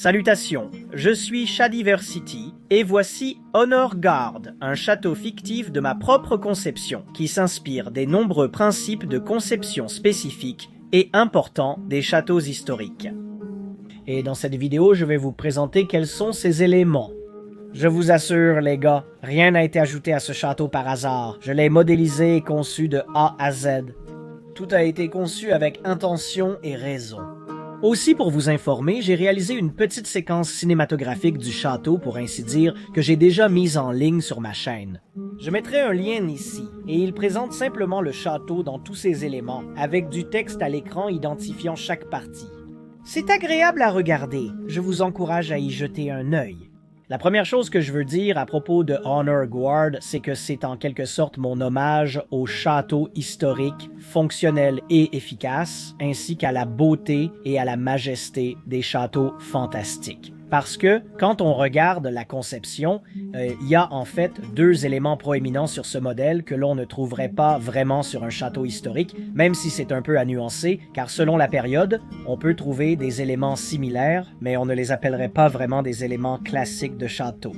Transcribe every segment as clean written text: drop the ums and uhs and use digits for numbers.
Salutations, je suis Shadiversity et voici Honor Guard, un château fictif de ma propre conception qui s'inspire des nombreux principes de conception spécifiques et importants des châteaux historiques. Et dans cette vidéo, je vais vous présenter quels sont ces éléments. Je vous assure les gars, rien n'a été ajouté à ce château par hasard. Je l'ai modélisé et conçu de A à Z. Tout a été conçu avec intention et raison. Aussi pour vous informer, j'ai réalisé une petite séquence cinématographique du château pour ainsi dire que j'ai déjà mise en ligne sur ma chaîne. Je mettrai un lien ici et il présente simplement le château dans tous ses éléments avec du texte à l'écran identifiant chaque partie. C'est agréable à regarder, je vous encourage à y jeter un œil. La première chose que je veux dire à propos de Honor Guard, c'est que c'est en quelque sorte mon hommage au château historique, fonctionnel et efficace, ainsi qu'à la beauté et à la majesté des châteaux fantastiques. Parce que, quand on regarde la conception, il y a en fait deux éléments proéminents sur ce modèle que l'on ne trouverait pas vraiment sur un château historique, même si c'est un peu à nuancer, car selon la période, on peut trouver des éléments similaires, mais on ne les appellerait pas vraiment des éléments classiques de château.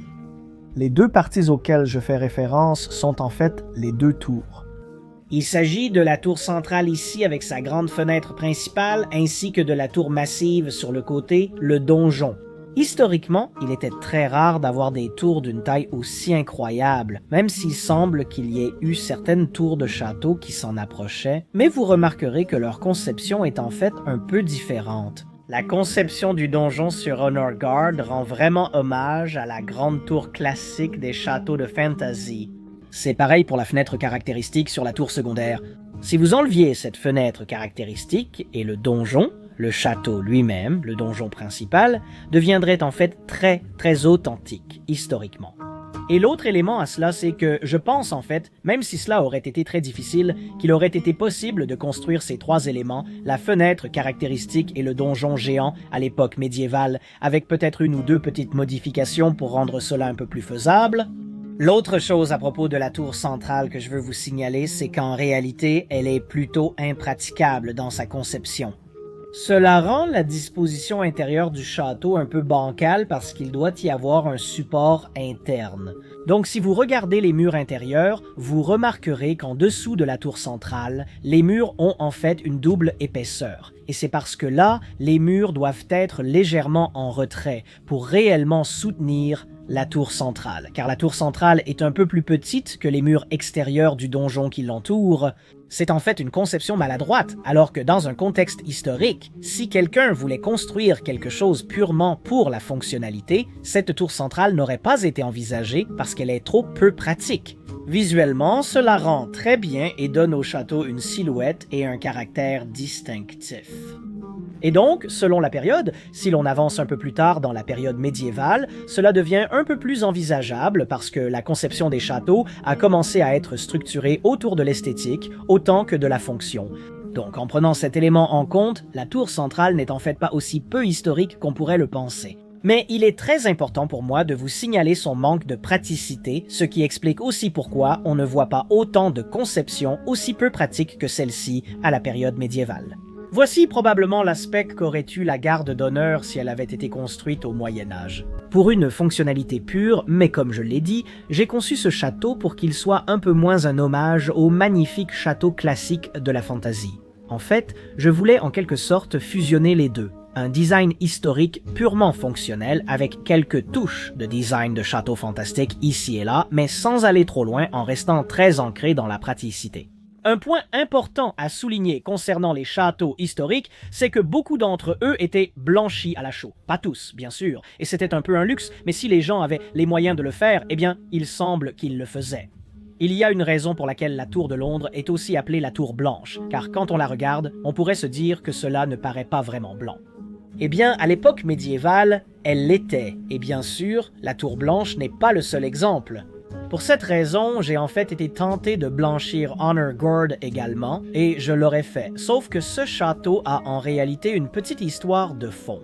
Les deux parties auxquelles je fais référence sont en fait les deux tours. Il s'agit de la tour centrale ici avec sa grande fenêtre principale, ainsi que de la tour massive sur le côté, le donjon. Historiquement, il était très rare d'avoir des tours d'une taille aussi incroyable, même s'il semble qu'il y ait eu certaines tours de château qui s'en approchaient, mais vous remarquerez que leur conception est en fait un peu différente. La conception du donjon sur Honor Guard rend vraiment hommage à la grande tour classique des châteaux de fantasy. C'est pareil pour la fenêtre caractéristique sur la tour secondaire. Si vous enleviez cette fenêtre caractéristique et le donjon, le château lui-même, le donjon principal, deviendrait en fait très authentique, historiquement. Et l'autre élément à cela, c'est que je pense en fait, même si cela aurait été très difficile, qu'il aurait été possible de construire ces trois éléments, la fenêtre caractéristique et le donjon géant à l'époque médiévale, avec peut-être une ou deux petites modifications pour rendre cela un peu plus faisable. L'autre chose à propos de la tour centrale que je veux vous signaler, c'est qu'en réalité, elle est plutôt impraticable dans sa conception. Cela rend la disposition intérieure du château un peu bancale parce qu'il doit y avoir un support interne. Donc si vous regardez les murs intérieurs, vous remarquerez qu'en dessous de la tour centrale, les murs ont en fait une double épaisseur. Et c'est parce que là, les murs doivent être légèrement en retrait pour réellement soutenir la tour centrale, car la tour centrale est un peu plus petite que les murs extérieurs du donjon qui l'entourent. C'est en fait une conception maladroite, alors que dans un contexte historique, si quelqu'un voulait construire quelque chose purement pour la fonctionnalité, cette tour centrale n'aurait pas été envisagée parce qu'elle est trop peu pratique. Visuellement, cela rend très bien et donne au château une silhouette et un caractère distinctif. Et donc, selon la période, si l'on avance un peu plus tard dans la période médiévale, cela devient un peu plus envisageable parce que la conception des châteaux a commencé à être structurée autour de l'esthétique autant que de la fonction. Donc, en prenant cet élément en compte, la tour centrale n'est en fait pas aussi peu historique qu'on pourrait le penser. Mais il est très important pour moi de vous signaler son manque de praticité, ce qui explique aussi pourquoi on ne voit pas autant de conceptions aussi peu pratiques que celle-ci à la période médiévale. Voici probablement l'aspect qu'aurait eu la garde d'honneur si elle avait été construite au Moyen-Âge. Pour une fonctionnalité pure, mais comme je l'ai dit, j'ai conçu ce château pour qu'il soit un peu moins un hommage au magnifique château classique de la fantasy. En fait, je voulais en quelque sorte fusionner les deux. Un design historique purement fonctionnel avec quelques touches de design de château fantastique ici et là, mais sans aller trop loin en restant très ancré dans la praticité. Un point important à souligner concernant les châteaux historiques, c'est que beaucoup d'entre eux étaient blanchis à la chaux. Pas tous, bien sûr, et c'était un peu un luxe, mais si les gens avaient les moyens de le faire, eh bien, il semble qu'ils le faisaient. Il y a une raison pour laquelle la tour de Londres est aussi appelée la tour blanche, car quand on la regarde, on pourrait se dire que cela ne paraît pas vraiment blanc. Eh bien, à l'époque médiévale, elle l'était, et bien sûr, la tour blanche n'est pas le seul exemple. Pour cette raison, j'ai en fait été tenté de blanchir Honor Guard également, et je l'aurais fait, sauf que ce château a en réalité une petite histoire de fond.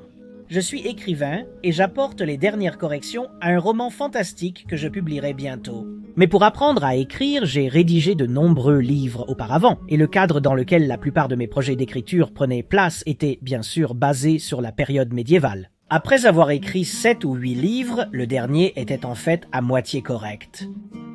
Je suis écrivain et j'apporte les dernières corrections à un roman fantastique que je publierai bientôt. Mais pour apprendre à écrire, j'ai rédigé de nombreux livres auparavant, et le cadre dans lequel la plupart de mes projets d'écriture prenaient place était bien sûr basé sur la période médiévale. Après avoir écrit 7 ou 8 livres, le dernier était en fait à moitié correct.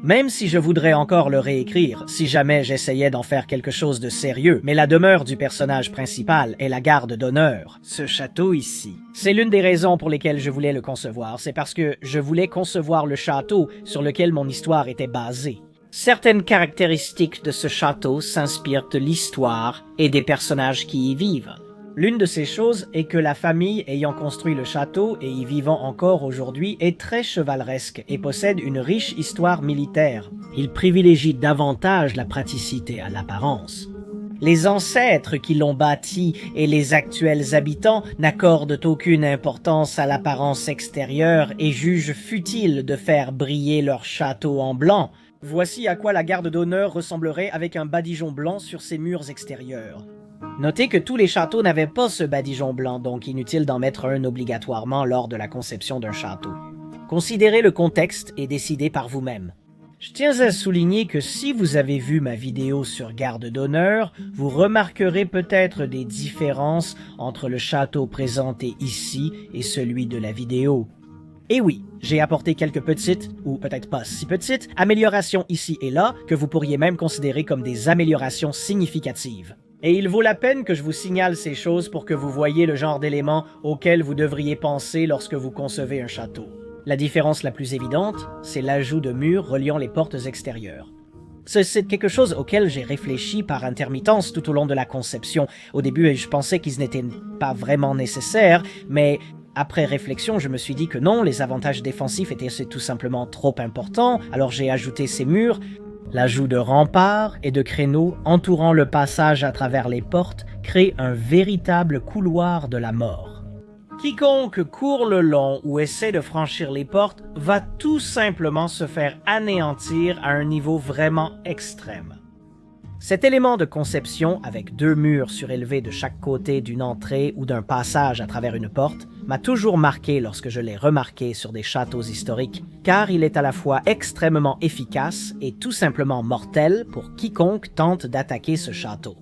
Même si je voudrais encore le réécrire, si jamais j'essayais d'en faire quelque chose de sérieux, mais la demeure du personnage principal est la garde d'honneur, ce château ici. C'est l'une des raisons pour lesquelles je voulais le concevoir, c'est parce que je voulais concevoir le château sur lequel mon histoire était basée. Certaines caractéristiques de ce château s'inspirent de l'histoire et des personnages qui y vivent. L'une de ces choses est que la famille ayant construit le château et y vivant encore aujourd'hui est très chevaleresque et possède une riche histoire militaire. Il privilégie davantage la praticité à l'apparence. Les ancêtres qui l'ont bâti et les actuels habitants n'accordent aucune importance à l'apparence extérieure et jugent futile de faire briller leur château en blanc. Voici à quoi la garde d'honneur ressemblerait avec un badigeon blanc sur ses murs extérieurs. Notez que tous les châteaux n'avaient pas ce badigeon blanc, donc inutile d'en mettre un obligatoirement lors de la conception d'un château. Considérez le contexte et décidez par vous-même. Je tiens à souligner que si vous avez vu ma vidéo sur garde d'honneur, vous remarquerez peut-être des différences entre le château présenté ici et celui de la vidéo. Et oui, j'ai apporté quelques petites, ou peut-être pas si petites, améliorations ici et là que vous pourriez même considérer comme des améliorations significatives. Et il vaut la peine que je vous signale ces choses pour que vous voyiez le genre d'éléments auxquels vous devriez penser lorsque vous concevez un château. La différence la plus évidente, c'est l'ajout de murs reliant les portes extérieures. C'est quelque chose auquel j'ai réfléchi par intermittence tout au long de la conception. Au début, je pensais qu'ils n'étaient pas vraiment nécessaires, mais après réflexion, je me suis dit que non, les avantages défensifs étaient tout simplement trop importants, alors j'ai ajouté ces murs. L'ajout de remparts et de créneaux entourant le passage à travers les portes crée un véritable couloir de la mort. Quiconque court le long ou essaie de franchir les portes va tout simplement se faire anéantir à un niveau vraiment extrême. Cet élément de conception, avec 2 murs surélevés de chaque côté d'une entrée ou d'un passage à travers une porte, m'a toujours marqué lorsque je l'ai remarqué sur des châteaux historiques, car il est à la fois extrêmement efficace et tout simplement mortel pour quiconque tente d'attaquer ce château.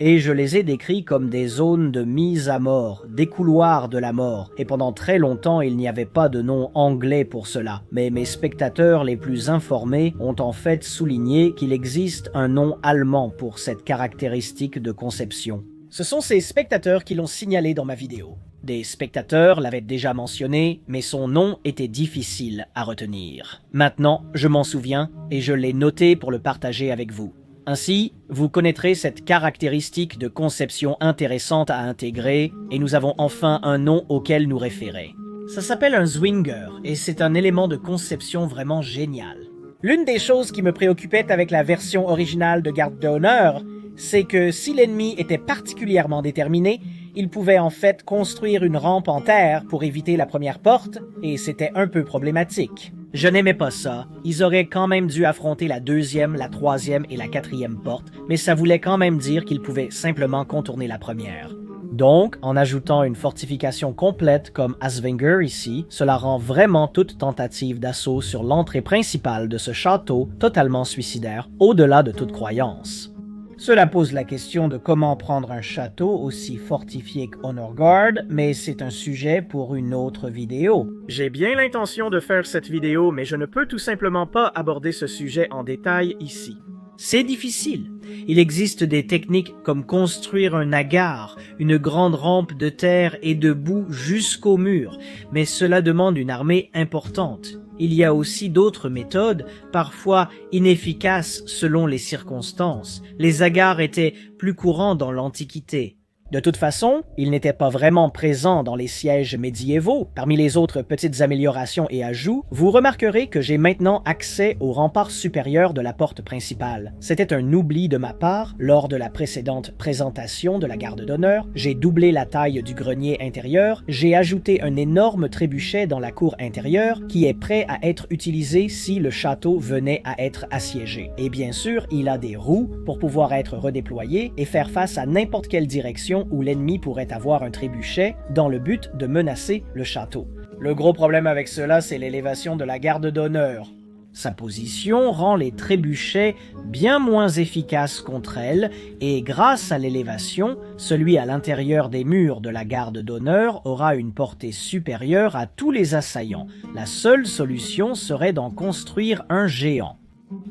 Et je les ai décrits comme des zones de mise à mort, des couloirs de la mort, et pendant très longtemps il n'y avait pas de nom anglais pour cela, mais mes spectateurs les plus informés ont en fait souligné qu'il existe un nom allemand pour cette caractéristique de conception. Ce sont ces spectateurs qui l'ont signalé dans ma vidéo. Des spectateurs l'avaient déjà mentionné, mais son nom était difficile à retenir. Maintenant, je m'en souviens et je l'ai noté pour le partager avec vous. Ainsi, vous connaîtrez cette caractéristique de conception intéressante à intégrer et nous avons enfin un nom auquel nous référer. Ça s'appelle un Zwinger et c'est un élément de conception vraiment génial. L'une des choses qui me préoccupait avec la version originale de Garde d'honneur, c'est que si l'ennemi était particulièrement déterminé, il pouvait en fait construire une rampe en terre pour éviter la première porte et c'était un peu problématique. Je n'aimais pas ça. Ils auraient quand même dû affronter la 2e, la 3e et la 4e porte, mais ça voulait quand même dire qu'ils pouvaient simplement contourner la première. Donc, en ajoutant une fortification complète comme Asvinger ici, cela rend vraiment toute tentative d'assaut sur l'entrée principale de ce château totalement suicidaire, au-delà de toute croyance. Cela pose la question de comment prendre un château aussi fortifié qu'Honorguard, mais c'est un sujet pour une autre vidéo. J'ai bien l'intention de faire cette vidéo, mais je ne peux tout simplement pas aborder ce sujet en détail ici. C'est difficile. Il existe des techniques comme construire un agar, une grande rampe de terre et de boue jusqu'au mur, mais cela demande une armée importante. Il y a aussi d'autres méthodes, parfois inefficaces selon les circonstances. Les agars étaient plus courants dans l'Antiquité. De toute façon, il n'était pas vraiment présent dans les sièges médiévaux. Parmi les autres petites améliorations et ajouts, vous remarquerez que j'ai maintenant accès au rempart supérieur de la porte principale. C'était un oubli de ma part lors de la précédente présentation de la garde d'honneur. J'ai doublé la taille du grenier intérieur, j'ai ajouté un énorme trébuchet dans la cour intérieure qui est prêt à être utilisé si le château venait à être assiégé. Et bien sûr, il a des roues pour pouvoir être redéployé et faire face à n'importe quelle direction où l'ennemi pourrait avoir un trébuchet dans le but de menacer le château. Le gros problème avec cela, c'est l'élévation de la garde d'honneur. Sa position rend les trébuchets bien moins efficaces contre elle et grâce à l'élévation, celui à l'intérieur des murs de la garde d'honneur aura une portée supérieure à tous les assaillants. La seule solution serait d'en construire un géant.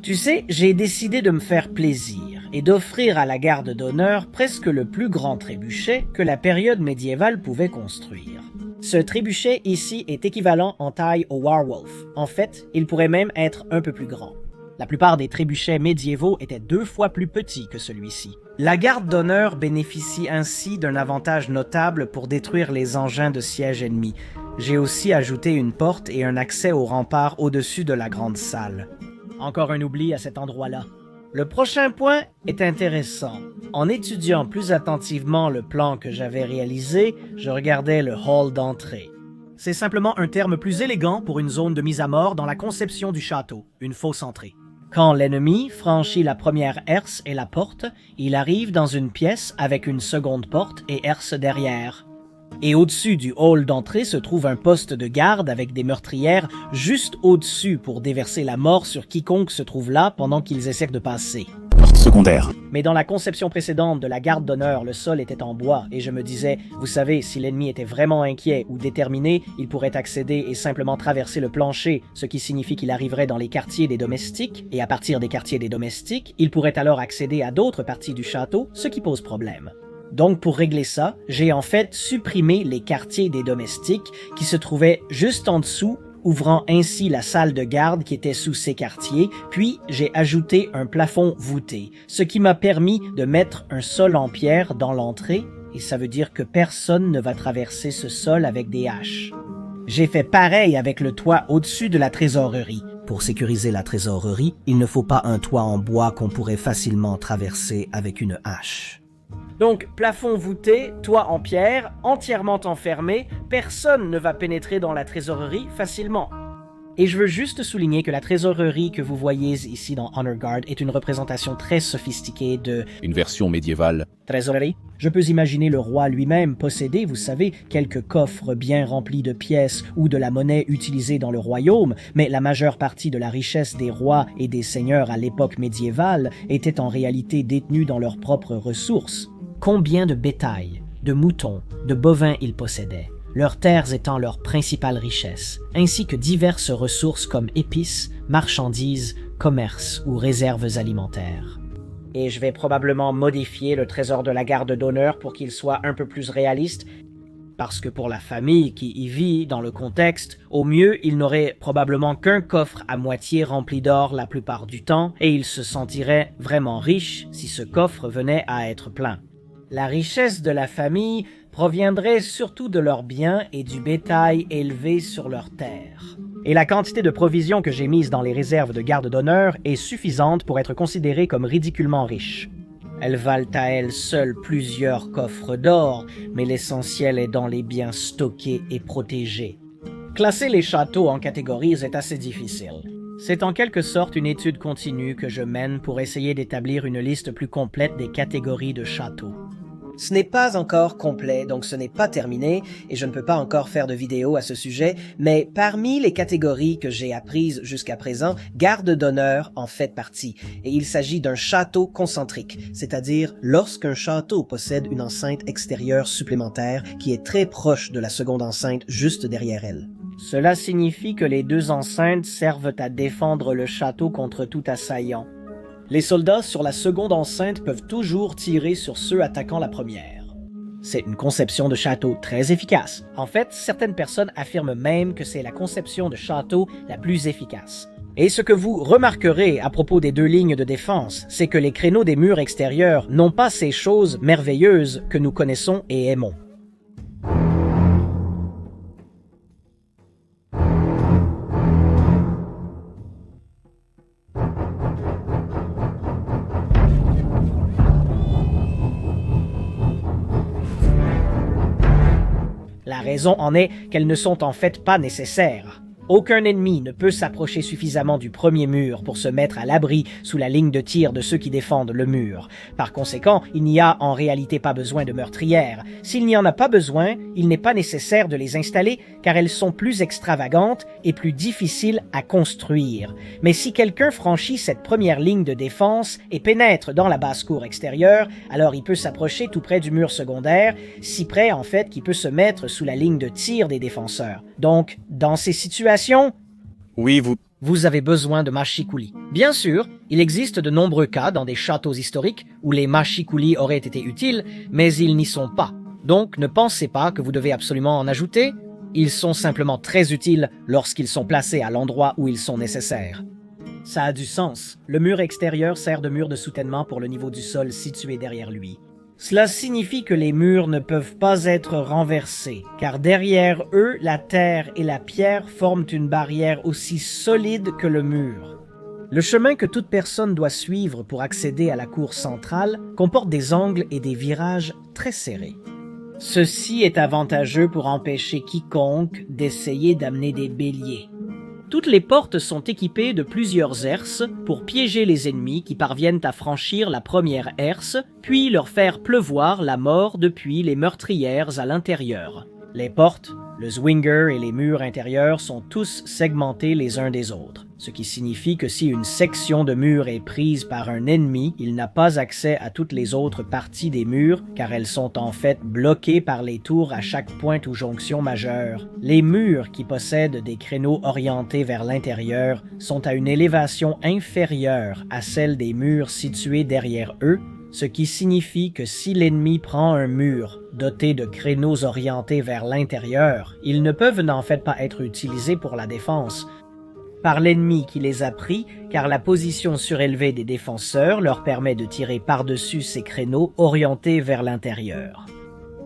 Tu sais, j'ai décidé de me faire plaisir et d'offrir à la garde d'honneur presque le plus grand trébuchet que la période médiévale pouvait construire. Ce trébuchet ici est équivalent en taille au Warwolf. En fait, il pourrait même être un peu plus grand. La plupart des trébuchets médiévaux étaient 2 fois plus petits que celui-ci. La garde d'honneur bénéficie ainsi d'un avantage notable pour détruire les engins de siège ennemis. J'ai aussi ajouté une porte et un accès au rempart au-dessus de la grande salle. Encore un oubli à cet endroit-là. Le prochain point est intéressant. En étudiant plus attentivement le plan que j'avais réalisé, je regardais le hall d'entrée. C'est simplement un terme plus élégant pour une zone de mise à mort dans la conception du château, une fosse entrée. Quand l'ennemi franchit la première herse et la porte, il arrive dans une pièce avec une seconde porte et herse derrière. Et au-dessus du hall d'entrée se trouve un poste de garde avec des meurtrières juste au-dessus pour déverser la mort sur quiconque se trouve là pendant qu'ils essaient de passer. Secondaire. Mais dans la conception précédente de la garde d'honneur, le sol était en bois et je me disais, vous savez, si l'ennemi était vraiment inquiet ou déterminé, il pourrait accéder et simplement traverser le plancher, ce qui signifie qu'il arriverait dans les quartiers des domestiques, et à partir des quartiers des domestiques, il pourrait alors accéder à d'autres parties du château, ce qui pose problème. Donc pour régler ça, j'ai en fait supprimé les quartiers des domestiques qui se trouvaient juste en dessous, ouvrant ainsi la salle de garde qui était sous ces quartiers, puis j'ai ajouté un plafond voûté, ce qui m'a permis de mettre un sol en pierre dans l'entrée, et ça veut dire que personne ne va traverser ce sol avec des haches. J'ai fait pareil avec le toit au-dessus de la trésorerie. Pour sécuriser la trésorerie, il ne faut pas un toit en bois qu'on pourrait facilement traverser avec une hache. Donc, plafond voûté, toit en pierre, entièrement enfermé, personne ne va pénétrer dans la trésorerie facilement. Et je veux juste souligner que la trésorerie que vous voyez ici dans Honor Guard est une représentation très sophistiquée de Une version médiévale. trésorerie. Je peux imaginer le roi lui-même posséder, vous savez, quelques coffres bien remplis de pièces ou de la monnaie utilisée dans le royaume, mais la majeure partie de la richesse des rois et des seigneurs à l'époque médiévale était en réalité détenue dans leurs propres ressources. Combien de bétail, de moutons, de bovins ils possédaient, leurs terres étant leur principale richesse, ainsi que diverses ressources comme épices, marchandises, commerces ou réserves alimentaires. Et je vais probablement modifier le trésor de la garde d'honneur pour qu'il soit un peu plus réaliste, parce que pour la famille qui y vit dans le contexte, au mieux il n'aurait probablement qu'un coffre à moitié rempli d'or la plupart du temps, et il se sentirait vraiment riche si ce coffre venait à être plein. La richesse de la famille proviendrait surtout de leurs biens et du bétail élevé sur leurs terres. Et la quantité de provisions que j'ai mises dans les réserves de garde d'honneur est suffisante pour être considérée comme ridiculement riche. Elles valent à elles seules plusieurs coffres d'or, mais l'essentiel est dans les biens stockés et protégés. Classer les châteaux en catégories est assez difficile. C'est en quelque sorte une étude continue que je mène pour essayer d'établir une liste plus complète des catégories de châteaux. Ce n'est pas encore complet, donc ce n'est pas terminé, et je ne peux pas encore faire de vidéo à ce sujet, mais parmi les catégories que j'ai apprises jusqu'à présent, garde d'honneur en fait partie, et il s'agit d'un château concentrique, c'est-à-dire lorsqu'un château possède une enceinte extérieure supplémentaire qui est très proche de la seconde enceinte juste derrière elle. Cela signifie que les 2 enceintes servent à défendre le château contre tout assaillant. Les soldats sur la seconde enceinte peuvent toujours tirer sur ceux attaquant la première. C'est une conception de château très efficace. En fait, certaines personnes affirment même que c'est la conception de château la plus efficace. Et ce que vous remarquerez à propos des 2 lignes de défense, c'est que les créneaux des murs extérieurs n'ont pas ces choses merveilleuses que nous connaissons et aimons. La raison en est qu'elles ne sont en fait pas nécessaires. Aucun ennemi ne peut s'approcher suffisamment du premier mur pour se mettre à l'abri sous la ligne de tir de ceux qui défendent le mur. Par conséquent, il n'y a en réalité pas besoin de meurtrières. S'il n'y en a pas besoin, il n'est pas nécessaire de les installer car elles sont plus extravagantes et plus difficiles à construire. Mais si quelqu'un franchit cette première ligne de défense et pénètre dans la basse-cour extérieure, alors il peut s'approcher tout près du mur secondaire, si près en fait qu'il peut se mettre sous la ligne de tir des défenseurs. Donc, dans ces situations, Oui, vous avez besoin de machicoulis. Bien sûr, il existe de nombreux cas dans des châteaux historiques où les machicoulis auraient été utiles, mais ils n'y sont pas. Donc ne pensez pas que vous devez absolument en ajouter. Ils sont simplement très utiles lorsqu'ils sont placés à l'endroit où ils sont nécessaires. Ça a du sens. Le mur extérieur sert de mur de soutènement pour le niveau du sol situé derrière lui. Cela signifie que les murs ne peuvent pas être renversés, car derrière eux, la terre et la pierre forment une barrière aussi solide que le mur. Le chemin que toute personne doit suivre pour accéder à la cour centrale comporte des angles et des virages très serrés. Ceci est avantageux pour empêcher quiconque d'essayer d'amener des béliers. Toutes les portes sont équipées de plusieurs herses pour piéger les ennemis qui parviennent à franchir la première herse, puis leur faire pleuvoir la mort depuis les meurtrières à l'intérieur. Les portes, le zwinger et les murs intérieurs sont tous segmentés les uns des autres, ce qui signifie que si une section de mur est prise par un ennemi, il n'a pas accès à toutes les autres parties des murs car elles sont en fait bloquées par les tours à chaque pointe ou jonction majeure. Les murs qui possèdent des créneaux orientés vers l'intérieur sont à une élévation inférieure à celle des murs situés derrière eux, ce qui signifie que si l'ennemi prend un mur doté de créneaux orientés vers l'intérieur, ils ne peuvent en fait pas être utilisés pour la défense par l'ennemi qui les a pris, car la position surélevée des défenseurs leur permet de tirer par-dessus ces créneaux orientés vers l'intérieur.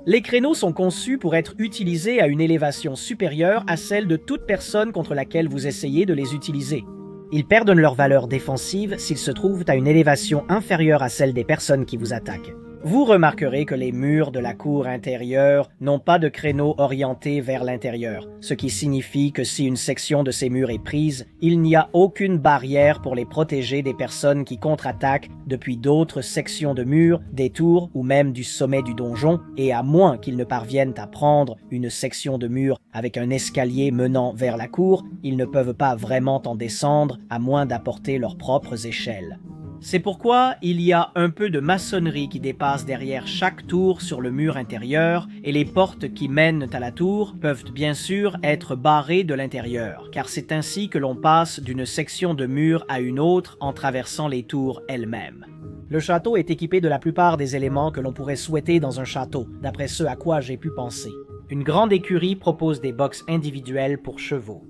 Les créneaux sont conçus pour être utilisés à une élévation supérieure à celle de toute personne contre laquelle vous essayez de les utiliser. Ils perdent leur valeur défensive s'ils se trouvent à une élévation inférieure à celle des personnes qui vous attaquent. Vous remarquerez que les murs de la cour intérieure n'ont pas de créneaux orientés vers l'intérieur, ce qui signifie que si une section de ces murs est prise, il n'y a aucune barrière pour les protéger des personnes qui contre-attaquent depuis d'autres sections de murs, des tours ou même du sommet du donjon, et à moins qu'ils ne parviennent à prendre une section de mur avec un escalier menant vers la cour, ils ne peuvent pas vraiment en descendre à moins d'apporter leurs propres échelles. C'est pourquoi il y a un peu de maçonnerie qui dépasse derrière chaque tour sur le mur intérieur et les portes qui mènent à la tour peuvent bien sûr être barrées de l'intérieur, car c'est ainsi que l'on passe d'une section de mur à une autre en traversant les tours elles-mêmes. Le château est équipé de la plupart des éléments que l'on pourrait souhaiter dans un château, d'après ce à quoi j'ai pu penser. Une grande écurie propose des boxes individuelles pour chevaux.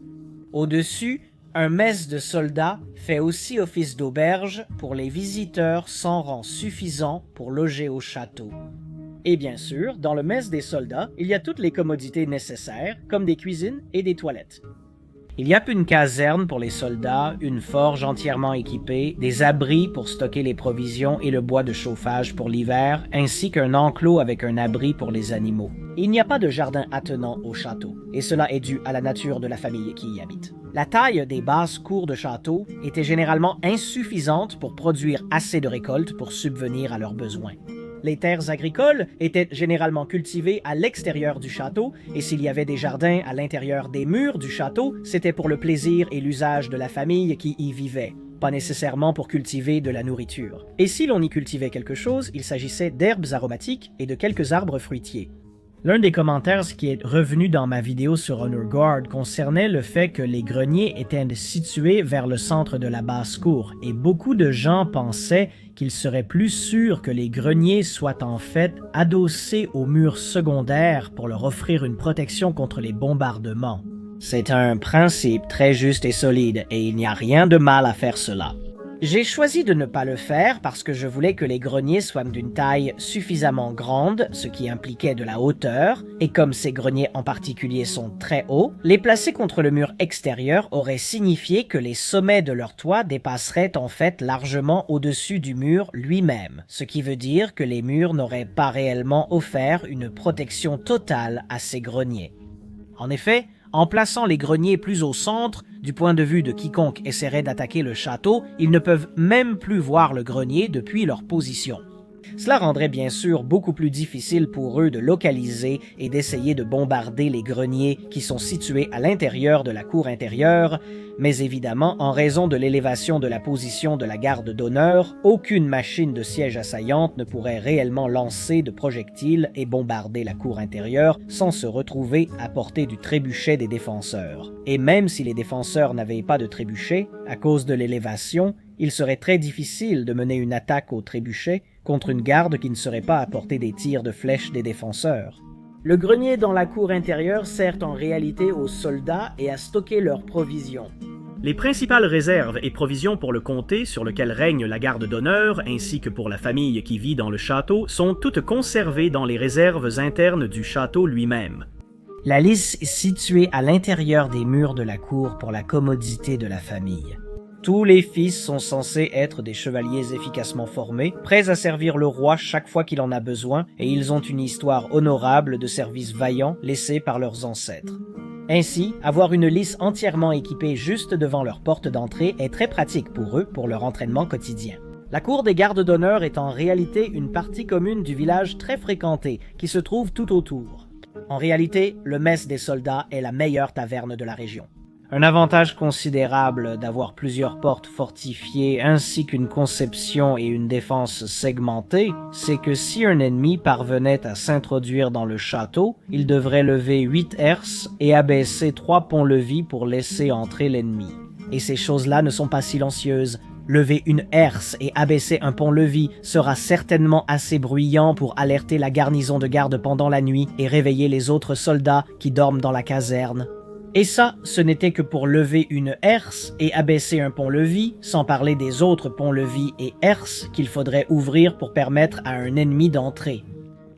Au-dessus, un mess de soldats fait aussi office d'auberge pour les visiteurs sans rang suffisant pour loger au château. Et bien sûr, dans le mess des soldats, il y a toutes les commodités nécessaires, comme des cuisines et des toilettes. Il y a une caserne pour les soldats, une forge entièrement équipée, des abris pour stocker les provisions et le bois de chauffage pour l'hiver, ainsi qu'un enclos avec un abri pour les animaux. Il n'y a pas de jardin attenant au château, et cela est dû à la nature de la famille qui y habite. La taille des basses cours de château était généralement insuffisante pour produire assez de récoltes pour subvenir à leurs besoins. Les terres agricoles étaient généralement cultivées à l'extérieur du château, et s'il y avait des jardins à l'intérieur des murs du château, c'était pour le plaisir et l'usage de la famille qui y vivait, pas nécessairement pour cultiver de la nourriture. Et si l'on y cultivait quelque chose, il s'agissait d'herbes aromatiques et de quelques arbres fruitiers. L'un des commentaires qui est revenu dans ma vidéo sur Honor Guard concernait le fait que les greniers étaient situés vers le centre de la basse-cour, et beaucoup de gens pensaient qu'il serait plus sûr que les greniers soient en fait adossés aux murs secondaires pour leur offrir une protection contre les bombardements. C'est un principe très juste et solide, et il n'y a rien de mal à faire cela. J'ai choisi de ne pas le faire parce que je voulais que les greniers soient d'une taille suffisamment grande, ce qui impliquait de la hauteur, et comme ces greniers en particulier sont très hauts, les placer contre le mur extérieur aurait signifié que les sommets de leur toit dépasseraient en fait largement au-dessus du mur lui-même, ce qui veut dire que les murs n'auraient pas réellement offert une protection totale à ces greniers. En effet, En plaçant les greniers plus au centre, du point de vue de quiconque essaierait d'attaquer le château, ils ne peuvent même plus voir le grenier depuis leur position. Cela rendrait bien sûr beaucoup plus difficile pour eux de localiser et d'essayer de bombarder les greniers qui sont situés à l'intérieur de la cour intérieure, mais évidemment, en raison de l'élévation de la position de la garde d'honneur, aucune machine de siège assaillante ne pourrait réellement lancer de projectiles et bombarder la cour intérieure sans se retrouver à portée du trébuchet des défenseurs. Et même si les défenseurs n'avaient pas de trébuchet, à cause de l'élévation, il serait très difficile de mener une attaque au trébuchet contre une garde qui ne serait pas à portée des tirs de flèches des défenseurs. Le grenier dans la cour intérieure sert en réalité aux soldats et à stocker leurs provisions. Les principales réserves et provisions pour le comté sur lequel règne la garde d'honneur, ainsi que pour la famille qui vit dans le château, sont toutes conservées dans les réserves internes du château lui-même. La lisse est située à l'intérieur des murs de la cour pour la commodité de la famille. Tous les fils sont censés être des chevaliers efficacement formés, prêts à servir le roi chaque fois qu'il en a besoin, et ils ont une histoire honorable de services vaillants laissés par leurs ancêtres. Ainsi, avoir une lisse entièrement équipée juste devant leur porte d'entrée est très pratique pour eux pour leur entraînement quotidien. La cour des gardes d'honneur est en réalité une partie commune du village très fréquenté qui se trouve tout autour. En réalité, le mess des soldats est la meilleure taverne de la région. Un avantage considérable d'avoir plusieurs portes fortifiées ainsi qu'une conception et une défense segmentées, c'est que si un ennemi parvenait à s'introduire dans le château, il devrait lever 8 herses et abaisser 3 ponts-levis pour laisser entrer l'ennemi. Et ces choses-là ne sont pas silencieuses. Lever une herse et abaisser un pont-levis sera certainement assez bruyant pour alerter la garnison de garde pendant la nuit et réveiller les autres soldats qui dorment dans la caserne. Et ça, ce n'était que pour lever une herse et abaisser un pont-levis, sans parler des autres ponts-levis et herses qu'il faudrait ouvrir pour permettre à un ennemi d'entrer.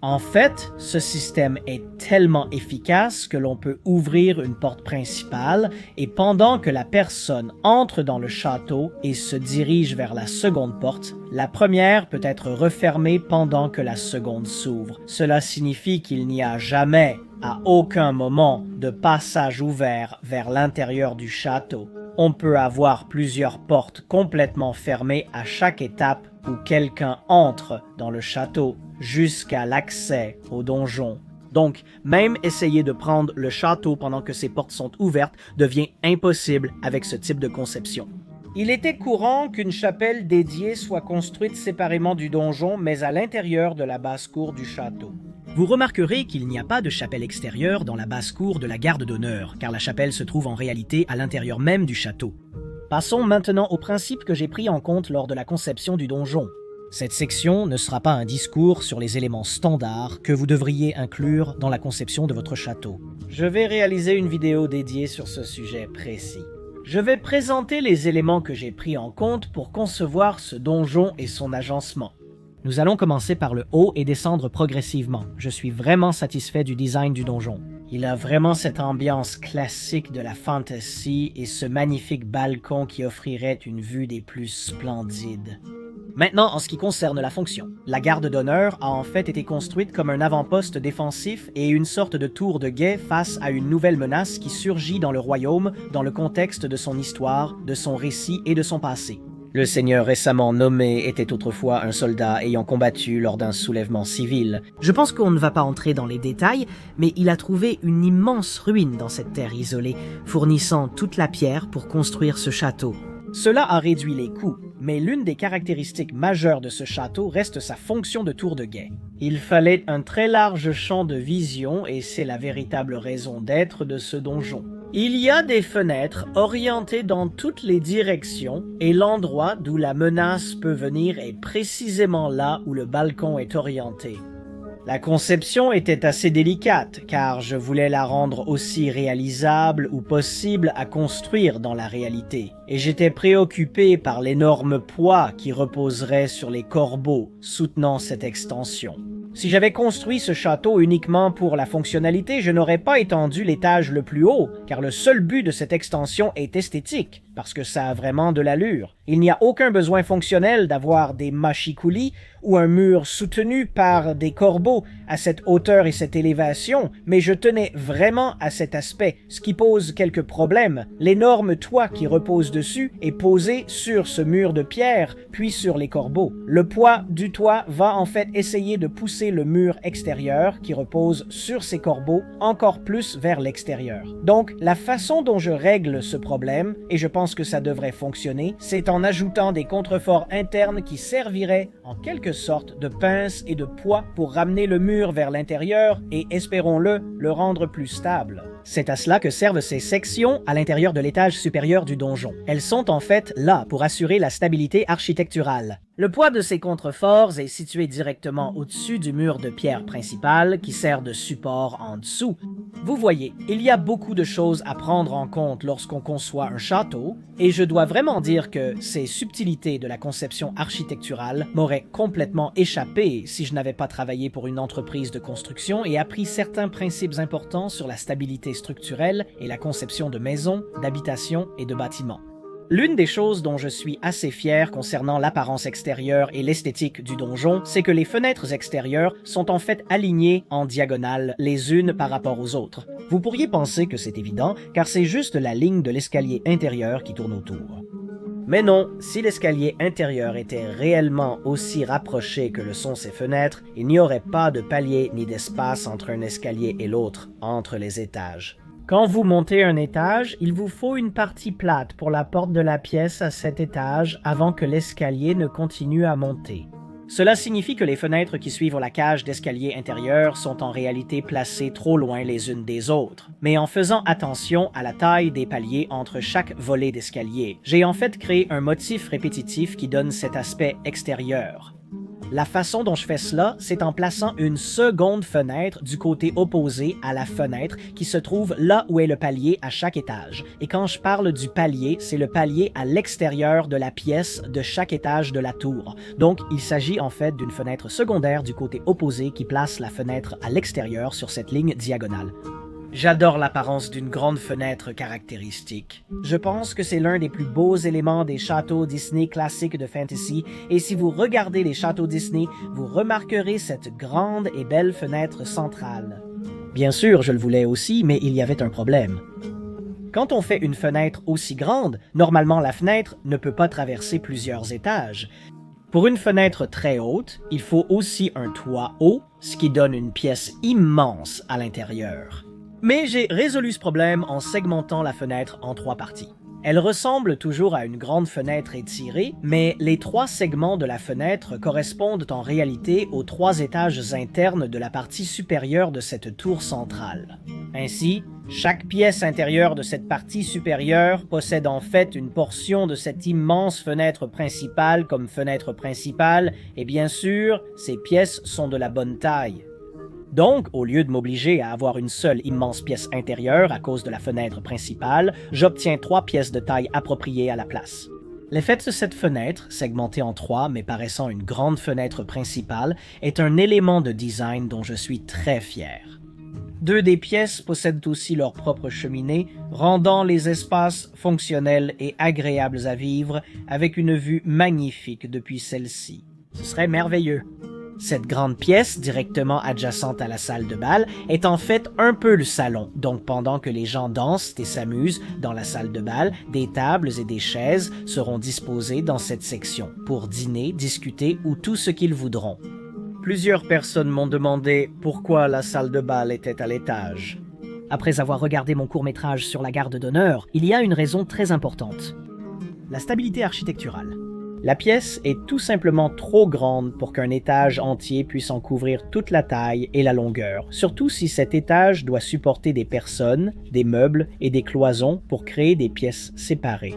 En fait, ce système est tellement efficace que l'on peut ouvrir une porte principale et pendant que la personne entre dans le château et se dirige vers la seconde porte, la première peut être refermée pendant que la seconde s'ouvre. Cela signifie qu'il n'y a jamais, à aucun moment, de passage ouvert vers l'intérieur du château. On peut avoir plusieurs portes complètement fermées à chaque étape où quelqu'un entre dans le château jusqu'à l'accès au donjon. Donc, même essayer de prendre le château pendant que ses portes sont ouvertes devient impossible avec ce type de conception. Il était courant qu'une chapelle dédiée soit construite séparément du donjon, mais à l'intérieur de la basse-cour du château. Vous remarquerez qu'il n'y a pas de chapelle extérieure dans la basse-cour de la garde d'honneur, car la chapelle se trouve en réalité à l'intérieur même du château. Passons maintenant au principe que j'ai pris en compte lors de la conception du donjon. Cette section ne sera pas un discours sur les éléments standards que vous devriez inclure dans la conception de votre château. Je vais réaliser une vidéo dédiée sur ce sujet précis. Je vais présenter les éléments que j'ai pris en compte pour concevoir ce donjon et son agencement. Nous allons commencer par le haut et descendre progressivement. Je suis vraiment satisfait du design du donjon. Il a vraiment cette ambiance classique de la fantasy et ce magnifique balcon qui offrirait une vue des plus splendides. Maintenant, en ce qui concerne la fonction, la garde d'honneur a en fait été construite comme un avant-poste défensif et une sorte de tour de guet face à une nouvelle menace qui surgit dans le royaume dans le contexte de son histoire, de son récit et de son passé. Le seigneur récemment nommé était autrefois un soldat ayant combattu lors d'un soulèvement civil. Je pense qu'on ne va pas entrer dans les détails, mais il a trouvé une immense ruine dans cette terre isolée, fournissant toute la pierre pour construire ce château. Cela a réduit les coûts, mais l'une des caractéristiques majeures de ce château reste sa fonction de tour de guet. Il fallait un très large champ de vision et c'est la véritable raison d'être de ce donjon. Il y a des fenêtres orientées dans toutes les directions et l'endroit d'où la menace peut venir est précisément là où le balcon est orienté. La conception était assez délicate car je voulais la rendre aussi réalisable ou possible à construire dans la réalité. Et j'étais préoccupé par l'énorme poids qui reposerait sur les corbeaux soutenant cette extension. Si j'avais construit ce château uniquement pour la fonctionnalité, je n'aurais pas étendu l'étage le plus haut, car le seul but de cette extension est esthétique. parce que ça a vraiment de l'allure. Il n'y a aucun besoin fonctionnel d'avoir des mâchicoulis ou un mur soutenu par des corbeaux à cette hauteur et cette élévation, mais je tenais vraiment à cet aspect, ce qui pose quelques problèmes. L'énorme toit qui repose dessus est posé sur ce mur de pierre, puis sur les corbeaux. Le poids du toit va en fait essayer de pousser le mur extérieur qui repose sur ces corbeaux encore plus vers l'extérieur. Donc, la façon dont je règle ce problème, et je pense que ça devrait fonctionner, c'est en ajoutant des contreforts internes qui serviraient en quelque sorte de pince et de poids pour ramener le mur vers l'intérieur et, espérons-le, le rendre plus stable. C'est à cela que servent ces sections à l'intérieur de l'étage supérieur du donjon. Elles sont en fait là pour assurer la stabilité architecturale. Le poids de ces contreforts est situé directement au-dessus du mur de pierre principal qui sert de support en dessous. Vous voyez, il y a beaucoup de choses à prendre en compte lorsqu'on conçoit un château, et je dois vraiment dire que ces subtilités de la conception architecturale m'auraient complètement échappé si je n'avais pas travaillé pour une entreprise de construction et appris certains principes importants sur la stabilité structurelle et la conception de maisons, d'habitations et de bâtiments. L'une des choses dont je suis assez fier concernant l'apparence extérieure et l'esthétique du donjon, c'est que les fenêtres extérieures sont en fait alignées en diagonale les unes par rapport aux autres. Vous pourriez penser que c'est évident, car c'est juste la ligne de l'escalier intérieur qui tourne autour. Mais non, si l'escalier intérieur était réellement aussi rapproché que le sont ses fenêtres, il n'y aurait pas de palier ni d'espace entre un escalier et l'autre, entre les étages. Quand vous montez un étage, il vous faut une partie plate pour la porte de la pièce à cet étage avant que l'escalier ne continue à monter. Cela signifie que les fenêtres qui suivent la cage d'escalier intérieur sont en réalité placées trop loin les unes des autres. Mais en faisant attention à la taille des paliers entre chaque volet d'escalier, j'ai en fait créé un motif répétitif qui donne cet aspect extérieur. La façon dont je fais cela, c'est en plaçant une seconde fenêtre du côté opposé à la fenêtre qui se trouve là où est le palier à chaque étage. Et quand je parle du palier, c'est le palier à l'extérieur de la pièce de chaque étage de la tour. Donc, il s'agit en fait d'une fenêtre secondaire du côté opposé qui place la fenêtre à l'extérieur sur cette ligne diagonale. J'adore l'apparence d'une grande fenêtre caractéristique. Je pense que c'est l'un des plus beaux éléments des châteaux Disney classiques de fantasy, et si vous regardez les châteaux Disney, vous remarquerez cette grande et belle fenêtre centrale. Bien sûr, je le voulais aussi, mais il y avait un problème. Quand on fait une fenêtre aussi grande, normalement la fenêtre ne peut pas traverser plusieurs étages. Pour une fenêtre très haute, il faut aussi un toit haut, ce qui donne une pièce immense à l'intérieur. Mais j'ai résolu ce problème en segmentant la fenêtre en 3 parties. Elle ressemble toujours à une grande fenêtre étirée, mais les 3 segments de la fenêtre correspondent en réalité aux 3 étages internes de la partie supérieure de cette tour centrale. Ainsi, chaque pièce intérieure de cette partie supérieure possède en fait une portion de cette immense fenêtre principale comme fenêtre principale, et bien sûr, ces pièces sont de la bonne taille. Donc, au lieu de m'obliger à avoir une seule immense pièce intérieure à cause de la fenêtre principale, j'obtiens 3 pièces de taille appropriée à la place. L'effet de cette fenêtre, segmentée en 3 mais paraissant une grande fenêtre principale, est un élément de design dont je suis très fier. 2 des pièces possèdent aussi leur propre cheminée, rendant les espaces fonctionnels et agréables à vivre avec une vue magnifique depuis celle-ci. Ce serait merveilleux. Cette grande pièce, directement adjacente à la salle de bal, est en fait un peu le salon. Donc pendant que les gens dansent et s'amusent dans la salle de bal, des tables et des chaises seront disposées dans cette section pour dîner, discuter ou tout ce qu'ils voudront. Plusieurs personnes m'ont demandé pourquoi la salle de bal était à l'étage. Après avoir regardé mon court-métrage sur la garde d'honneur, il y a une raison très importante. La stabilité architecturale. La pièce est tout simplement trop grande pour qu'un étage entier puisse en couvrir toute la taille et la longueur, surtout si cet étage doit supporter des personnes, des meubles et des cloisons pour créer des pièces séparées.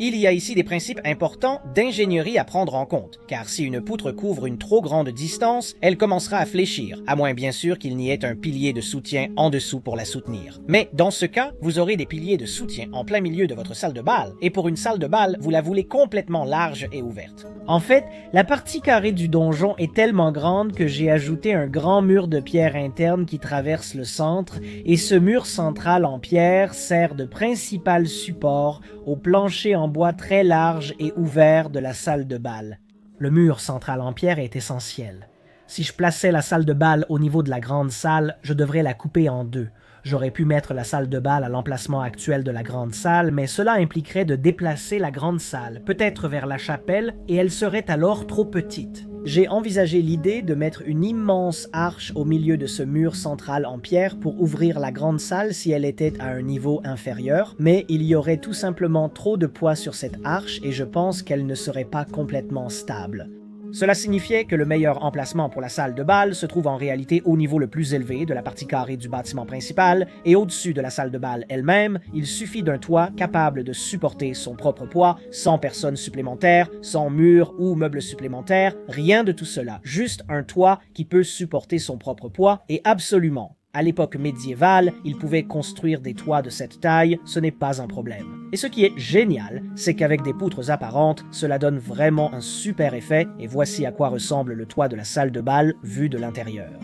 Il y a ici des principes importants d'ingénierie à prendre en compte, car si une poutre couvre une trop grande distance, elle commencera à fléchir, à moins bien sûr qu'il n'y ait un pilier de soutien en dessous pour la soutenir. Mais dans ce cas, vous aurez des piliers de soutien en plein milieu de votre salle de bal, et pour une salle de bal, vous la voulez complètement large et ouverte. En fait, la partie carrée du donjon est tellement grande que j'ai ajouté un grand mur de pierre interne qui traverse le centre, et ce mur central en pierre sert de principal support au plancher en bois très large et ouvert de la salle de bal. Le mur central en pierre est essentiel. Si je plaçais la salle de bal au niveau de la grande salle, je devrais la couper en deux. J'aurais pu mettre la salle de bal à l'emplacement actuel de la grande salle, mais cela impliquerait de déplacer la grande salle, peut-être vers la chapelle, et elle serait alors trop petite. J'ai envisagé l'idée de mettre une immense arche au milieu de ce mur central en pierre pour ouvrir la grande salle si elle était à un niveau inférieur, mais il y aurait tout simplement trop de poids sur cette arche et je pense qu'elle ne serait pas complètement stable. Cela signifiait que le meilleur emplacement pour la salle de bal se trouve en réalité au niveau le plus élevé de la partie carrée du bâtiment principal, et au-dessus de la salle de bal elle-même, il suffit d'un toit capable de supporter son propre poids, sans personnes supplémentaires, sans murs ou meubles supplémentaires, rien de tout cela, juste un toit qui peut supporter son propre poids, et absolument, à l'époque médiévale, ils pouvaient construire des toits de cette taille, ce n'est pas un problème. Et ce qui est génial, c'est qu'avec des poutres apparentes, cela donne vraiment un super effet, et voici à quoi ressemble le toit de la salle de bal vu de l'intérieur.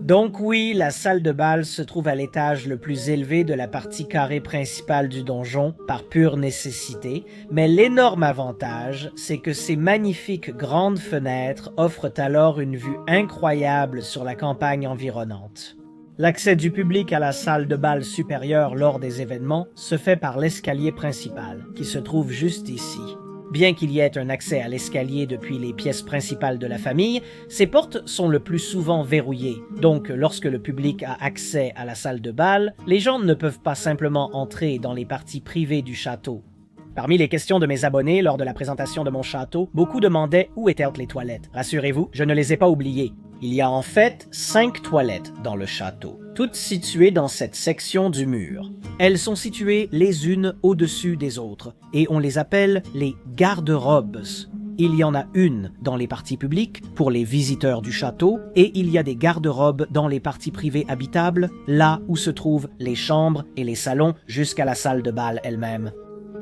Donc oui, la salle de bal se trouve à l'étage le plus élevé de la partie carrée principale du donjon, par pure nécessité, mais l'énorme avantage, c'est que ces magnifiques grandes fenêtres offrent alors une vue incroyable sur la campagne environnante. L'accès du public à la salle de bal supérieure lors des événements se fait par l'escalier principal, qui se trouve juste ici. Bien qu'il y ait un accès à l'escalier depuis les pièces principales de la famille, ces portes sont le plus souvent verrouillées, donc lorsque le public a accès à la salle de bal, les gens ne peuvent pas simplement entrer dans les parties privées du château. Parmi les questions de mes abonnés lors de la présentation de mon château, beaucoup demandaient où étaient les toilettes. Rassurez-vous, je ne les ai pas oubliées. Il y a en fait 5 toilettes dans le château, toutes situées dans cette section du mur. Elles sont situées les unes au-dessus des autres, et on les appelle les garde-robes. Il y en a une dans les parties publiques, pour les visiteurs du château, et il y a des garde-robes dans les parties privées habitables, là où se trouvent les chambres et les salons jusqu'à la salle de bal elle-même.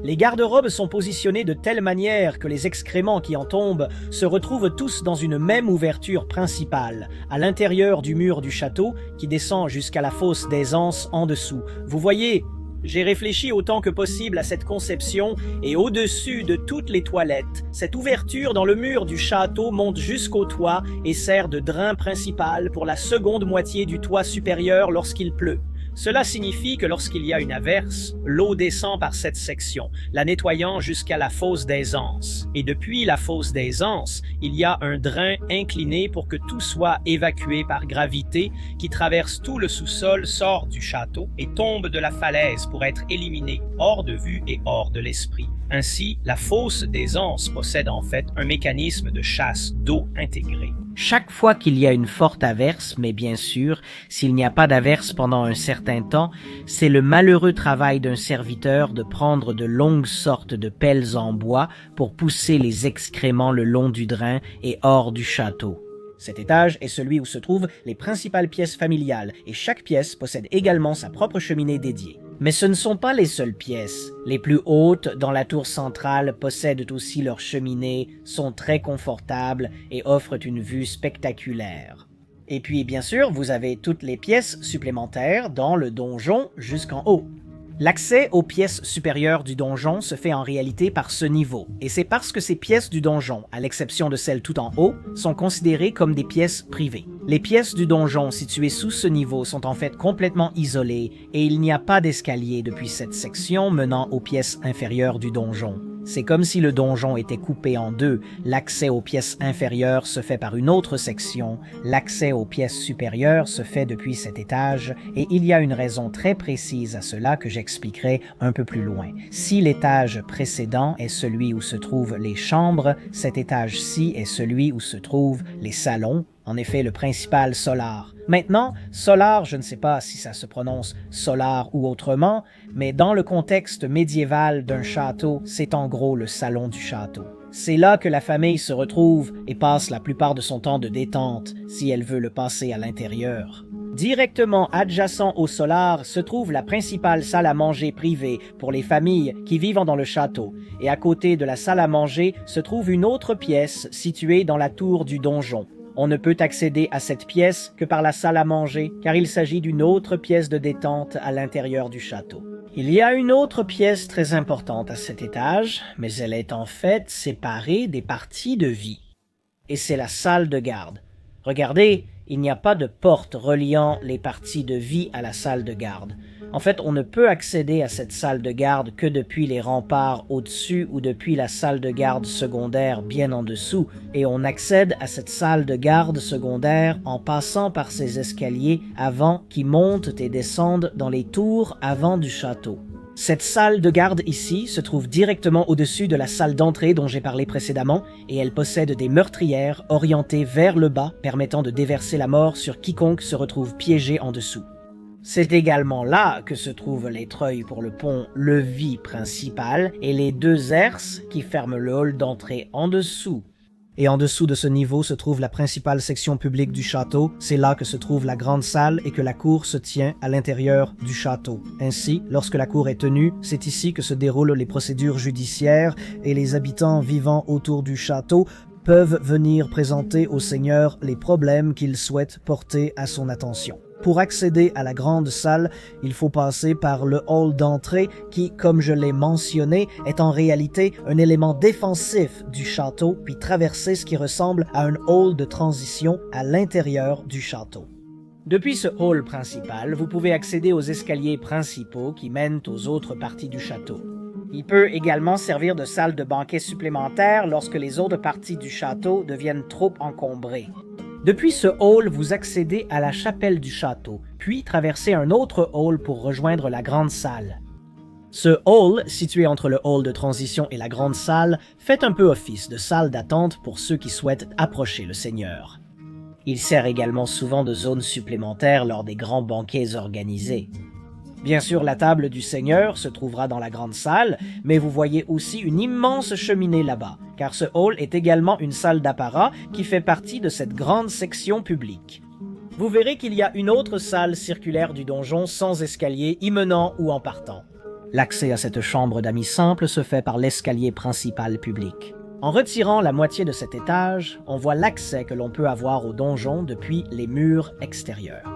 Les garde-robes sont positionnés de telle manière que les excréments qui en tombent se retrouvent tous dans une même ouverture principale, à l'intérieur du mur du château qui descend jusqu'à la fosse d'aisance en dessous. Vous voyez, j'ai réfléchi autant que possible à cette conception et au-dessus de toutes les toilettes, cette ouverture dans le mur du château monte jusqu'au toit et sert de drain principal pour la seconde moitié du toit supérieur lorsqu'il pleut. Cela signifie que lorsqu'il y a une averse, l'eau descend par cette section, la nettoyant jusqu'à la fosse d'aisance. Et depuis la fosse d'aisance, il y a un drain incliné pour que tout soit évacué par gravité qui traverse tout le sous-sol, sort du château et tombe de la falaise pour être éliminé hors de vue et hors de l'esprit. Ainsi, la fosse d'aisance possède en fait un mécanisme de chasse d'eau intégré. Chaque fois qu'il y a une forte averse, mais bien sûr, s'il n'y a pas d'averse pendant un certain temps, c'est le malheureux travail d'un serviteur de prendre de longues sortes de pelles en bois pour pousser les excréments le long du drain et hors du château. Cet étage est celui où se trouvent les principales pièces familiales et chaque pièce possède également sa propre cheminée dédiée. Mais ce ne sont pas les seules pièces. Les plus hautes, dans la tour centrale, possèdent aussi leurs cheminées, sont très confortables et offrent une vue spectaculaire. Et puis, bien sûr, vous avez toutes les pièces supplémentaires dans le donjon jusqu'en haut. L'accès aux pièces supérieures du donjon se fait en réalité par ce niveau, et c'est parce que ces pièces du donjon, à l'exception de celles tout en haut, sont considérées comme des pièces privées. Les pièces du donjon situées sous ce niveau sont en fait complètement isolées, et il n'y a pas d'escalier depuis cette section menant aux pièces inférieures du donjon. C'est comme si le donjon était coupé en deux. L'accès aux pièces inférieures se fait par une autre section, l'accès aux pièces supérieures se fait depuis cet étage, et il y a une raison très précise à cela que j'expliquerai un peu plus loin. Si l'étage précédent est celui où se trouvent les chambres, cet étage-ci est celui où se trouvent les salons, En effet, le principal Solar. Maintenant, Solar, je ne sais pas si ça se prononce Solar ou autrement, mais dans le contexte médiéval d'un château, c'est en gros le salon du château. C'est là que la famille se retrouve et passe la plupart de son temps de détente, si elle veut le passer à l'intérieur. Directement adjacent au Solar se trouve la principale salle à manger privée pour les familles qui vivent dans le château, et à côté de la salle à manger se trouve une autre pièce située dans la tour du donjon. On ne peut accéder à cette pièce que par la salle à manger, car il s'agit d'une autre pièce de détente à l'intérieur du château. Il y a une autre pièce très importante à cet étage, mais elle est en fait séparée des parties de vie. Et c'est la salle de garde. Regardez, il n'y a pas de porte reliant les parties de vie à la salle de garde. En fait, on ne peut accéder à cette salle de garde que depuis les remparts au-dessus ou depuis la salle de garde secondaire bien en dessous, et on accède à cette salle de garde secondaire en passant par ces escaliers avant qui montent et descendent dans les tours avant du château. Cette salle de garde ici se trouve directement au-dessus de la salle d'entrée dont j'ai parlé précédemment et elle possède des meurtrières orientées vers le bas permettant de déverser la mort sur quiconque se retrouve piégé en dessous. C'est également là que se trouve les treuils pour le pont levis principal et les deux herses qui ferment le hall d'entrée en dessous. Et en dessous de ce niveau se trouve la principale section publique du château, c'est là que se trouve la grande salle et que la cour se tient à l'intérieur du château. Ainsi, lorsque la cour est tenue, c'est ici que se déroulent les procédures judiciaires et les habitants vivant autour du château peuvent venir présenter au seigneur les problèmes qu'ils souhaitent porter à son attention. Pour accéder à la grande salle, il faut passer par le hall d'entrée qui, comme je l'ai mentionné, est en réalité un élément défensif du château, puis traverser ce qui ressemble à un hall de transition à l'intérieur du château. Depuis ce hall principal, vous pouvez accéder aux escaliers principaux qui mènent aux autres parties du château. Il peut également servir de salle de banquet supplémentaire lorsque les autres parties du château deviennent trop encombrées. Depuis ce hall, vous accédez à la chapelle du château, puis traversez un autre hall pour rejoindre la grande salle. Ce hall, situé entre le hall de transition et la grande salle, fait un peu office de salle d'attente pour ceux qui souhaitent approcher le seigneur. Il sert également souvent de zone supplémentaire lors des grands banquets organisés. Bien sûr, la table du seigneur se trouvera dans la grande salle, mais vous voyez aussi une immense cheminée là-bas, car ce hall est également une salle d'apparat qui fait partie de cette grande section publique. Vous verrez qu'il y a une autre salle circulaire du donjon sans escalier y menant ou en partant. L'accès à cette chambre d'amis simple se fait par l'escalier principal public. En retirant la moitié de cet étage, on voit l'accès que l'on peut avoir au donjon depuis les murs extérieurs.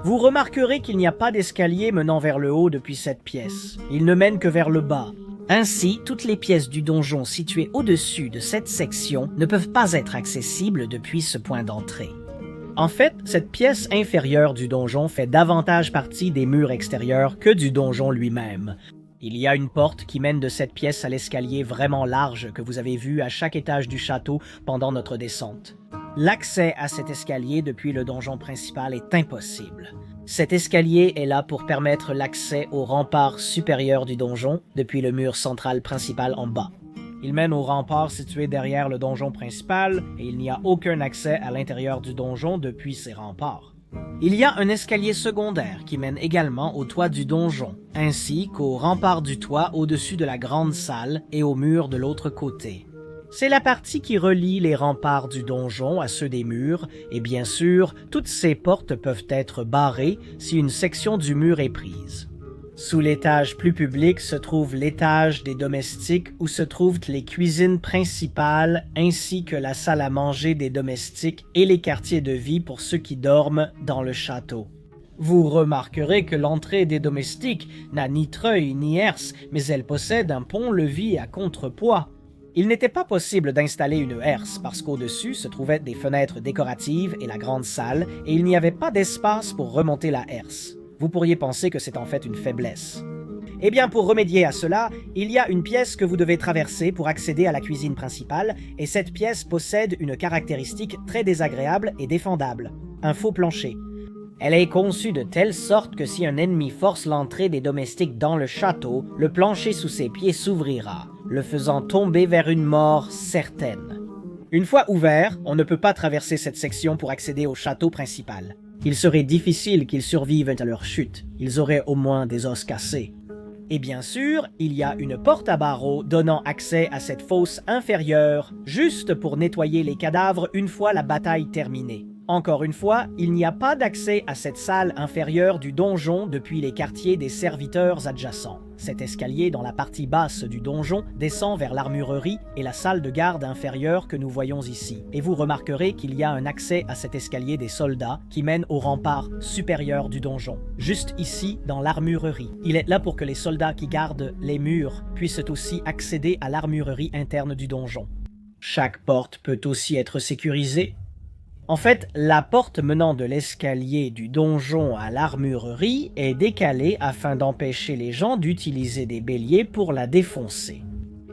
Vous remarquerez qu'il n'y a pas d'escalier menant vers le haut depuis cette pièce. Il ne mène que vers le bas. Ainsi, toutes les pièces du donjon situées au-dessus de cette section ne peuvent pas être accessibles depuis ce point d'entrée. En fait, cette pièce inférieure du donjon fait davantage partie des murs extérieurs que du donjon lui-même. Il y a une porte qui mène de cette pièce à l'escalier vraiment large que vous avez vu à chaque étage du château pendant notre descente. L'accès à cet escalier depuis le donjon principal est impossible. Cet escalier est là pour permettre l'accès au rempart supérieur du donjon depuis le mur central principal en bas. Il mène au rempart situé derrière le donjon principal et il n'y a aucun accès à l'intérieur du donjon depuis ces remparts. Il y a un escalier secondaire qui mène également au toit du donjon, ainsi qu'au rempart du toit au-dessus de la grande salle et au mur de l'autre côté. C'est la partie qui relie les remparts du donjon à ceux des murs, et bien sûr, toutes ces portes peuvent être barrées si une section du mur est prise. Sous l'étage plus public se trouve l'étage des domestiques où se trouvent les cuisines principales ainsi que la salle à manger des domestiques et les quartiers de vie pour ceux qui dorment dans le château. Vous remarquerez que l'entrée des domestiques n'a ni treuil ni herse, mais elle possède un pont-levis à contrepoids. Il n'était pas possible d'installer une herse parce qu'au-dessus se trouvaient des fenêtres décoratives et la grande salle et il n'y avait pas d'espace pour remonter la herse. Vous pourriez penser que c'est en fait une faiblesse. Eh bien, pour remédier à cela, il y a une pièce que vous devez traverser pour accéder à la cuisine principale et cette pièce possède une caractéristique très désagréable et défendable, un faux plancher. Elle est conçue de telle sorte que si un ennemi force l'entrée des domestiques dans le château, le plancher sous ses pieds s'ouvrira, le faisant tomber vers une mort certaine. Une fois ouvert, on ne peut pas traverser cette section pour accéder au château principal. Il serait difficile qu'ils survivent à leur chute, ils auraient au moins des os cassés. Et bien sûr, il y a une porte à barreaux donnant accès à cette fosse inférieure, juste pour nettoyer les cadavres une fois la bataille terminée. Encore une fois, il n'y a pas d'accès à cette salle inférieure du donjon depuis les quartiers des serviteurs adjacents. Cet escalier dans la partie basse du donjon descend vers l'armurerie et la salle de garde inférieure que nous voyons ici. Et vous remarquerez qu'il y a un accès à cet escalier des soldats qui mène au rempart supérieur du donjon, juste ici dans l'armurerie. Il est là pour que les soldats qui gardent les murs puissent aussi accéder à l'armurerie interne du donjon. Chaque porte peut aussi être sécurisée. En fait, la porte menant de l'escalier du donjon à l'armurerie est décalée afin d'empêcher les gens d'utiliser des béliers pour la défoncer.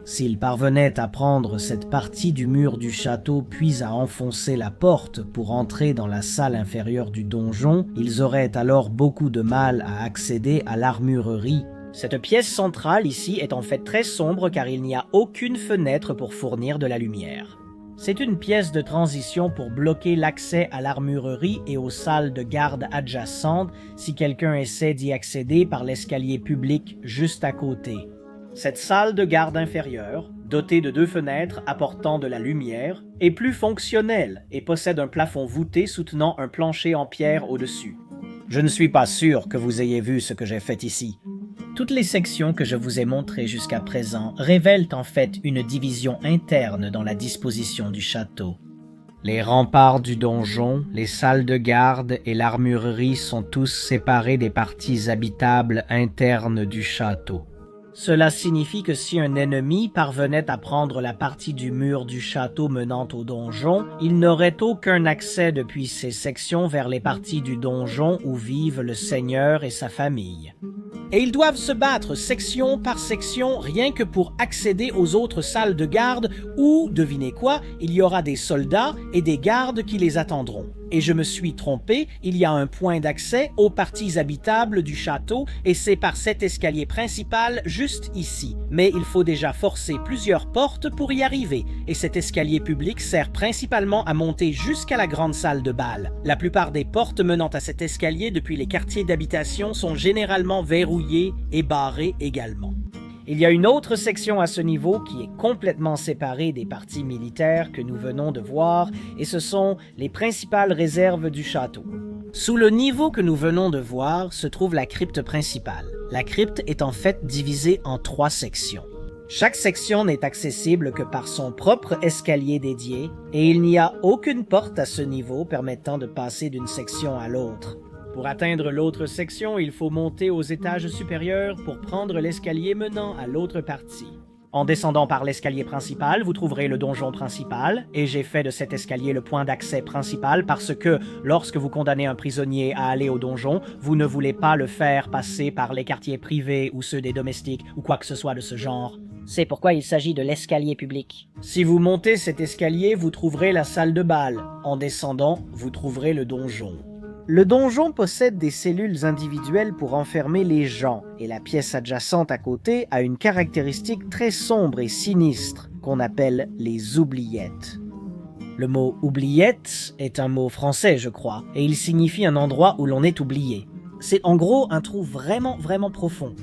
S'ils parvenaient à prendre cette partie du mur du château puis à enfoncer la porte pour entrer dans la salle inférieure du donjon, ils auraient alors beaucoup de mal à accéder à l'armurerie. Cette pièce centrale ici est en fait très sombre car il n'y a aucune fenêtre pour fournir de la lumière. C'est une pièce de transition pour bloquer l'accès à l'armurerie et aux salles de garde adjacentes si quelqu'un essaie d'y accéder par l'escalier public juste à côté. Cette salle de garde inférieure, dotée de 2 fenêtres apportant de la lumière, est plus fonctionnelle et possède un plafond voûté soutenant un plancher en pierre au-dessus. Je ne suis pas sûr que vous ayez vu ce que j'ai fait ici. Toutes les sections que je vous ai montrées jusqu'à présent révèlent en fait une division interne dans la disposition du château. Les remparts du donjon, les salles de garde et l'armurerie sont tous séparés des parties habitables internes du château. Cela signifie que si un ennemi parvenait à prendre la partie du mur du château menant au donjon, il n'aurait aucun accès depuis ces sections vers les parties du donjon où vivent le seigneur et sa famille. Et ils doivent se battre section par section rien que pour accéder aux autres salles de garde où, devinez quoi, il y aura des soldats et des gardes qui les attendront. Et je me suis trompé, il y a un point d'accès aux parties habitables du château et c'est par cet escalier principal juste ici. Mais il faut déjà forcer plusieurs portes pour y arriver et cet escalier public sert principalement à monter jusqu'à la grande salle de bal. La plupart des portes menant à cet escalier depuis les quartiers d'habitation sont généralement verrouillées et barrées également. Il y a une autre section à ce niveau qui est complètement séparée des parties militaires que nous venons de voir et ce sont les principales réserves du château. Sous le niveau que nous venons de voir se trouve la crypte principale. La crypte est en fait divisée en 3 sections. Chaque section n'est accessible que par son propre escalier dédié et il n'y a aucune porte à ce niveau permettant de passer d'une section à l'autre. Pour atteindre l'autre section, il faut monter aux étages supérieurs pour prendre l'escalier menant à l'autre partie. En descendant par l'escalier principal, vous trouverez le donjon principal, et j'ai fait de cet escalier le point d'accès principal parce que, lorsque vous condamnez un prisonnier à aller au donjon, vous ne voulez pas le faire passer par les quartiers privés ou ceux des domestiques ou quoi que ce soit de ce genre. C'est pourquoi il s'agit de l'escalier public. Si vous montez cet escalier, vous trouverez la salle de bal. En descendant, vous trouverez le donjon. Le donjon possède des cellules individuelles pour enfermer les gens, et la pièce adjacente à côté a une caractéristique très sombre et sinistre qu'on appelle les oubliettes. Le mot « oubliette » est un mot français, je crois, et il signifie un endroit où l'on est oublié. C'est en gros un trou vraiment profond.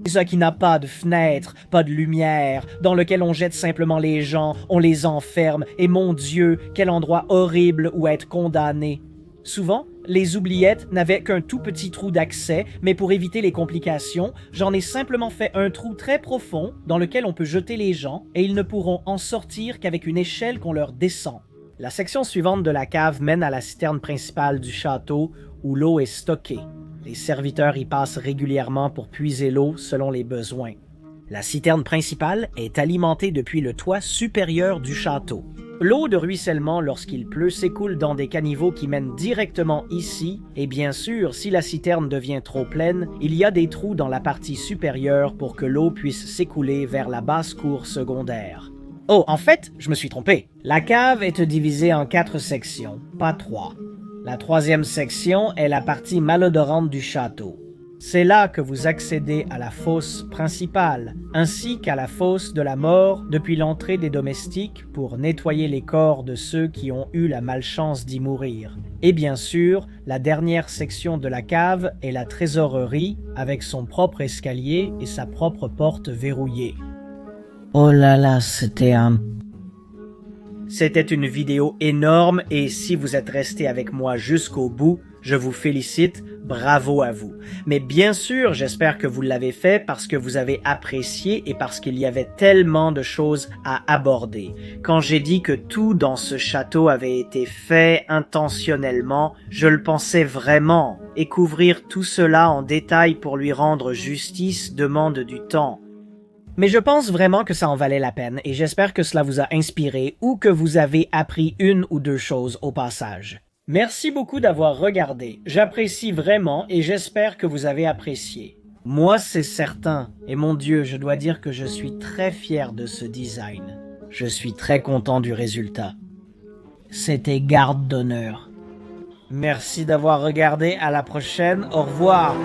C'est ça qui n'a pas de fenêtre, pas de lumière, dans lequel on jette simplement les gens, on les enferme, et mon Dieu, quel endroit horrible où être condamné. Souvent, les oubliettes n'avaient qu'un tout petit trou d'accès, mais pour éviter les complications, j'en ai simplement fait un trou très profond dans lequel on peut jeter les gens et ils ne pourront en sortir qu'avec une échelle qu'on leur descend. La section suivante de la cave mène à la citerne principale du château où l'eau est stockée. Les serviteurs y passent régulièrement pour puiser l'eau selon les besoins. La citerne principale est alimentée depuis le toit supérieur du château. L'eau de ruissellement lorsqu'il pleut s'écoule dans des caniveaux qui mènent directement ici, et bien sûr, si la citerne devient trop pleine, il y a des trous dans la partie supérieure pour que l'eau puisse s'écouler vers la basse-cour secondaire. Oh, en fait, je me suis trompé. La cave est divisée en 4 sections, pas 3. La 3e section est la partie malodorante du château. C'est là que vous accédez à la fosse principale, ainsi qu'à la fosse de la mort depuis l'entrée des domestiques pour nettoyer les corps de ceux qui ont eu la malchance d'y mourir. Et bien sûr, la dernière section de la cave est la trésorerie, avec son propre escalier et sa propre porte verrouillée. Oh là là, c'était une vidéo énorme et si vous êtes resté avec moi jusqu'au bout, je vous félicite, bravo à vous. Mais bien sûr, j'espère que vous l'avez fait parce que vous avez apprécié et parce qu'il y avait tellement de choses à aborder. Quand j'ai dit que tout dans ce château avait été fait intentionnellement, je le pensais vraiment. Et couvrir tout cela en détail pour lui rendre justice demande du temps. Mais je pense vraiment que ça en valait la peine et j'espère que cela vous a inspiré ou que vous avez appris une ou deux choses au passage. Merci beaucoup d'avoir regardé, j'apprécie vraiment et j'espère que vous avez apprécié. Moi c'est certain, et mon Dieu, je dois dire que je suis très fier de ce design. Je suis très content du résultat. C'était garde d'honneur. Merci d'avoir regardé, à la prochaine, au revoir.